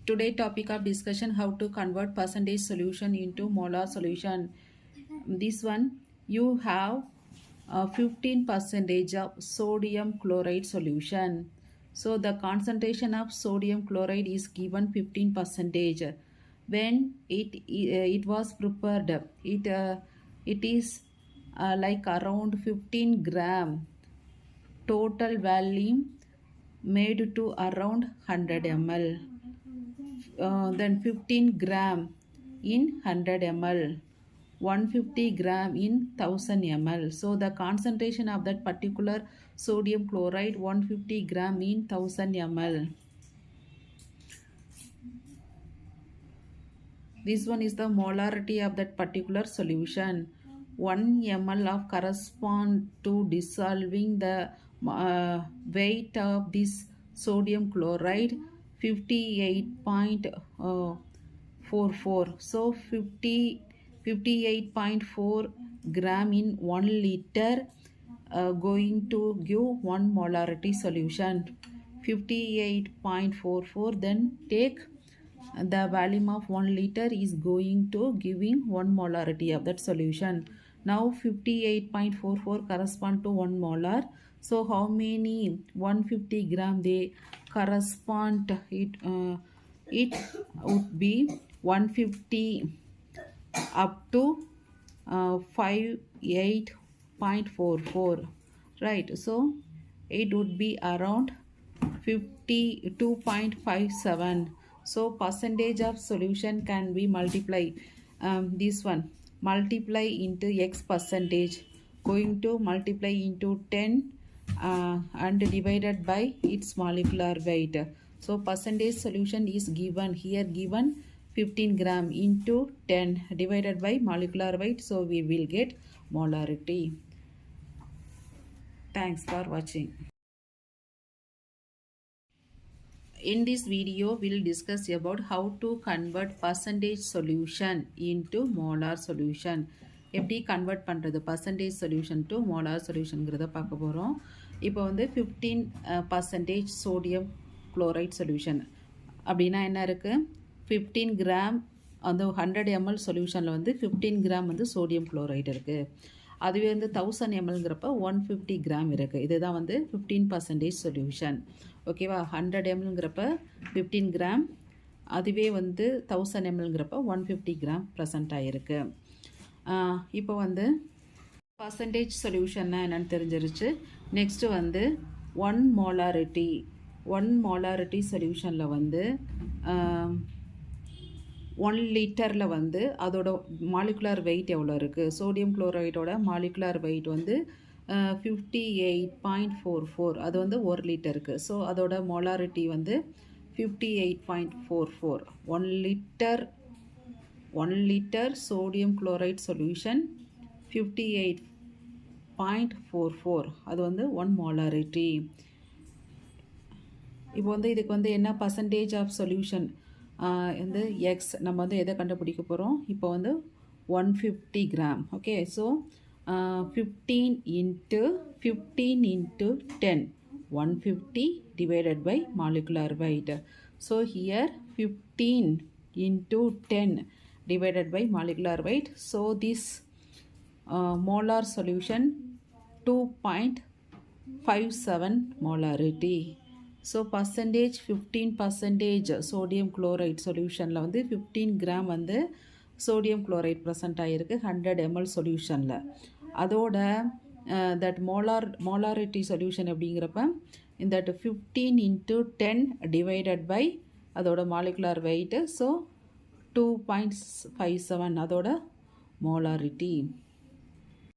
Today topic of discussion, how to convert percentage solution into molar solution. This one you have 15% of sodium chloride solution. So the concentration of sodium chloride is given 15%. When it was prepared, it is like around 15 gram. Total volume made to around 100 ml. Then 15 gram in 100 ml, 150 gram in 1000 ml. So the concentration of that particular sodium chloride 150 gram in 1000 ml. This one is the molarity of that particular solution. 1 ml of correspond to dissolving the weight of this sodium chloride 58.44. So 58.4 gram in 1 liter going to give 1 molarity solution. 58.44, then take the volume of 1 liter is going to giving 1 molarity of that solution. Now 58.44 correspond to 1 molar. So how many 150 gram they correspond? It would be 150 up to 58.44, right? So it would be around 52.57. So percentage of solution can be multiply this one multiply into x percentage, going to multiply into 10 and divided by its molecular weight. So percentage solution is given here, given 15 gram into 10 divided by molecular weight. So we will get molarity. Thanks for watching. In this video, we'll discuss about how to convert percentage solution into molar solution. எப்படி convert பண்ணுறது percentage solution to molar solutionங்கிறத பார்க்க போகிறோம். இப்போ வந்து 15% sodium chloride solution அப்படின்னா என்ன இருக்குது, 15 gram அந்த 100 ml சொல்யூஷனில் வந்து 15 கிராம் வந்து சோடியம் குளோரைடு இருக்குது. அதுவே வந்து 1000 mlங்கிறப்ப 150 கிராம் இருக்குது. இதுதான் வந்து 15% சொல்யூஷன். ஓகேவா? 100 mlங்கிறப்ப 15 கிராம், அதுவே வந்து 1000 mlங்கிறப்ப 150 கிராம் ப்ரெசண்ட் ஆகிருக்கு. இப்போ வந்து பர்சன்டேஜ் சொல்யூஷன்னா என்னென்னு தெரிஞ்சிருச்சு. நெக்ஸ்ட்டு வந்து 1 molarity சொல்யூஷனில் வந்து 1 லிட்டரில் வந்து அதோட மாலிகுலர் வெயிட் எவ்வளோ இருக்குது, சோடியம் குளோரைடோட மாலிகுலர் வெயிட் வந்து 58.44, அது வந்து 1 லிட்டருக்கு. ஸோ அதோட மோலாரிட்டி வந்து 58.44. 1 லிட்டர் சோடியம் குளோரைட் சொல்யூஷன் 58.44, அது வந்து 1 மோலாரிட்டி. இப்போ வந்து இதுக்கு வந்து என்ன பர்சன்டேஜ் ஆஃப் சொல்யூஷன் வந்து எக்ஸ் நம்ம வந்து எதை கண்டுபிடிக்க போகிறோம். இப்போ வந்து 150 gram. Okay, so 15 into 10, 150 divided by molecular weight. So here 15 into 10 divided by molecular weight. So this molar solution 2.57 molarity. So percentage 15% sodium chloride சொல்யூஷனில் வந்து 15 கிராம் வந்து சோடியம் குளோரைட் ப்ரெசண்ட் ஆகிருக்கு 100 ml சொல்யூஷனில். அதோட தட் மோலாரிட்டி சொல்யூஷன் அப்படிங்கிறப்ப இந்த 15 into 10 divided by அதோட molecular weight. So 2.57 அதோட molarity.